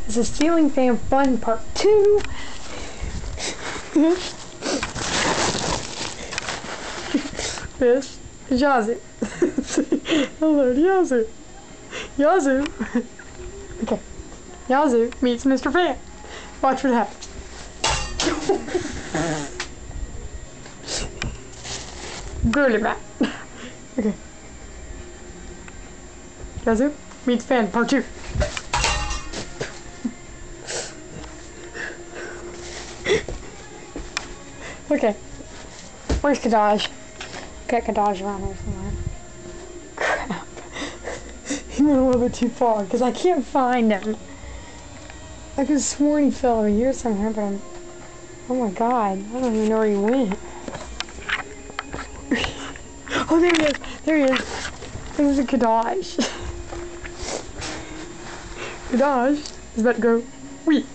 This is Ceiling Fan Fun Part 2. This is Yazoo. Hello, Yazoo. Yazoo. Okay. Yazoo meets Mr. Fan. Watch what happens. Girly Matt. Okay. Yazoo meets Fan Part 2. Okay. Where's Kadaj? Got Kadaj around here somewhere. Crap. He went a little bit too far because I can't find him. I could have sworn he fell over here somewhere, but I'm... Oh my god. I don't even know where he went. Oh, there he is. There he is. There's a Kadaj. Kadaj is about to go, wee.